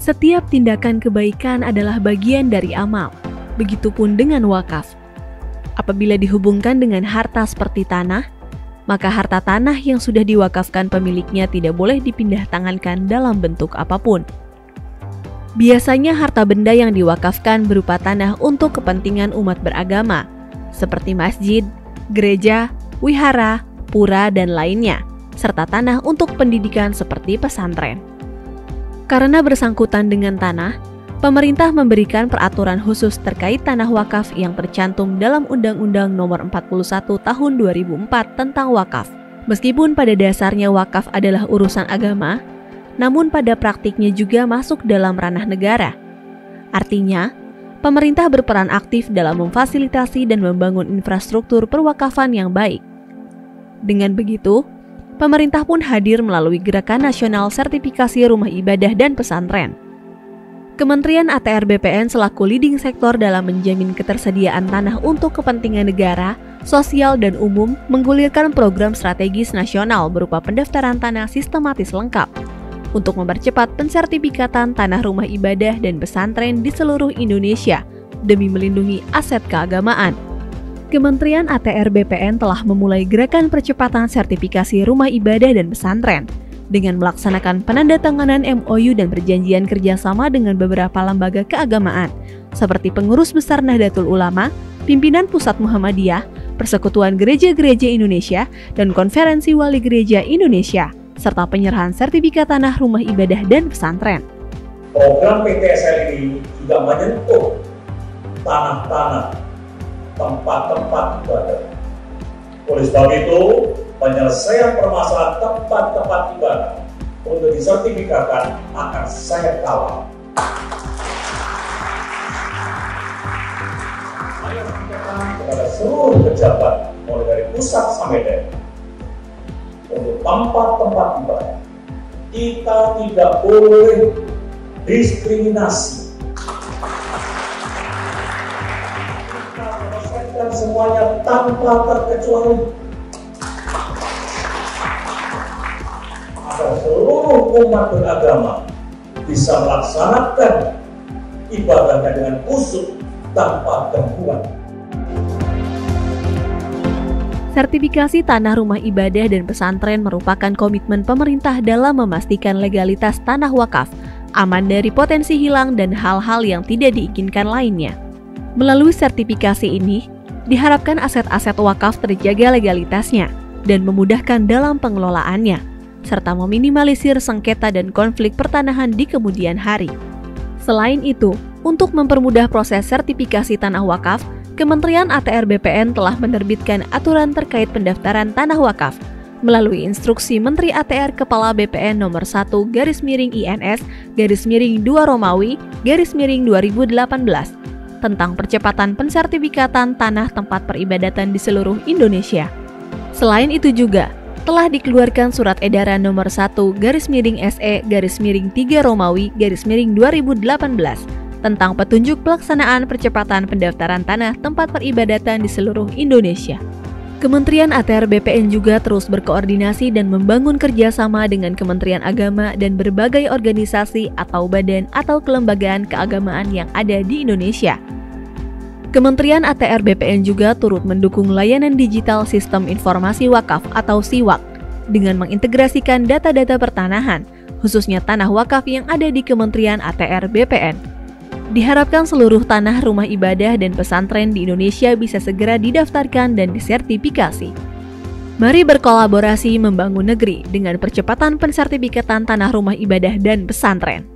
Setiap tindakan kebaikan adalah bagian dari amal, begitupun dengan wakaf. Apabila dihubungkan dengan harta seperti tanah, maka harta tanah yang sudah diwakafkan pemiliknya tidak boleh dipindah tangankan dalam bentuk apapun. Biasanya harta benda yang diwakafkan berupa tanah untuk kepentingan umat beragama, seperti masjid, gereja, wihara, pura, dan lainnya, serta tanah untuk pendidikan seperti pesantren. Karena bersangkutan dengan tanah, pemerintah memberikan peraturan khusus terkait tanah wakaf yang tercantum dalam Undang-Undang Nomor 41 Tahun 2004 tentang wakaf. Meskipun pada dasarnya wakaf adalah urusan agama, namun pada praktiknya juga masuk dalam ranah negara. Artinya, pemerintah berperan aktif dalam memfasilitasi dan membangun infrastruktur perwakafan yang baik. Dengan begitu, pemerintah pun hadir melalui Gerakan Nasional Sertifikasi Rumah Ibadah dan Pesantren. Kementerian ATR BPN selaku leading sektor dalam menjamin ketersediaan tanah untuk kepentingan negara, sosial, dan umum menggulirkan program strategis nasional berupa pendaftaran tanah sistematis lengkap untuk mempercepat pensertifikatan tanah rumah ibadah dan pesantren di seluruh Indonesia demi melindungi aset keagamaan. Kementerian ATR BPN telah memulai gerakan percepatan sertifikasi rumah ibadah dan pesantren dengan melaksanakan penandatanganan MOU dan perjanjian kerjasama dengan beberapa lembaga keagamaan seperti Pengurus Besar Nahdlatul Ulama, Pimpinan Pusat Muhammadiyah, Persekutuan Gereja-Gereja Indonesia, dan Konferensi Wali Gereja Indonesia, serta penyerahan sertifikat tanah rumah ibadah dan pesantren. Program PTSL ini juga menyentuh tanah-tanah tempat-tempat ibadah. Oleh sebab itu, penyelesaian permasalahan tempat-tempat ibadah untuk disertifikatkan akan sangat kawal. Saya sampaikan kepada seluruh pejabat, mulai dari pusat sampai daerah, untuk tempat-tempat ibadah, kita tidak boleh diskriminasi. Semuanya tanpa terkecuali agar seluruh umat beragama bisa melaksanakan ibadahnya dengan khusyuk tanpa gangguan. Sertifikasi tanah rumah ibadah dan pesantren merupakan komitmen pemerintah dalam memastikan legalitas tanah wakaf, aman dari potensi hilang dan hal-hal yang tidak diinginkan lainnya. Melalui sertifikasi ini, diharapkan aset-aset wakaf terjaga legalitasnya dan memudahkan dalam pengelolaannya, serta meminimalisir sengketa dan konflik pertanahan di kemudian hari. Selain itu, untuk mempermudah proses sertifikasi tanah wakaf, Kementerian ATR BPN telah menerbitkan aturan terkait pendaftaran tanah wakaf melalui instruksi Menteri ATR Kepala BPN nomor 1/INS/2 Romawi/2018 tentang percepatan pensertifikatan tanah tempat peribadatan di seluruh Indonesia. Selain itu juga telah dikeluarkan Surat Edaran nomor 1/SE/3 Romawi/2018 tentang petunjuk pelaksanaan percepatan pendaftaran tanah tempat peribadatan di seluruh Indonesia. Kementerian ATR BPN juga terus berkoordinasi dan membangun kerjasama dengan Kementerian Agama dan berbagai organisasi atau badan atau kelembagaan keagamaan yang ada di Indonesia. Kementerian ATR BPN juga turut mendukung layanan digital Sistem Informasi Wakaf atau SIWAK dengan mengintegrasikan data-data pertanahan, khususnya tanah wakaf yang ada di Kementerian ATR BPN. Diharapkan seluruh tanah rumah ibadah dan pesantren di Indonesia bisa segera didaftarkan dan disertifikasi. Mari berkolaborasi membangun negeri dengan percepatan pensertifikatan tanah rumah ibadah dan pesantren.